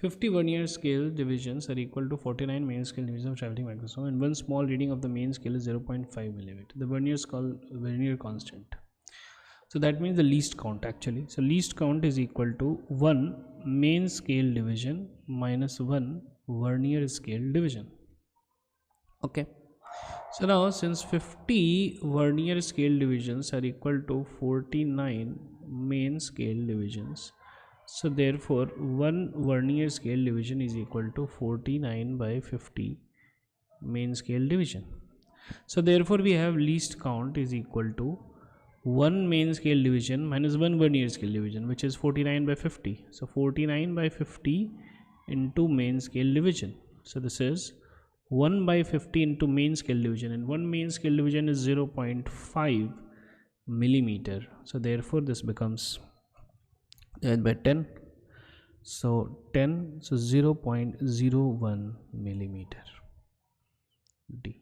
50 vernier scale divisions are equal to 49 main scale divisions of traveling microscope, and one small reading of the main scale is 0.5 millimeter. The vernier is called Vernier constant. So that means the least count actually. So least count is equal to 1 main scale division minus 1 vernier scale division. Okay. So now since 50 vernier scale divisions are equal to 49 main scale divisions, so therefore one vernier scale division is equal to 49 by 50 main scale division. So therefore we have least count is equal to 1 main scale division minus 1 vernier scale division, which is 49 by 50. So 49 by 50 into main scale division. So this is 1 by 50 into main scale division, and 1 main scale division is 0.5 millimeter. So therefore this becomes by 10. So 10, so 0.01 millimeter D.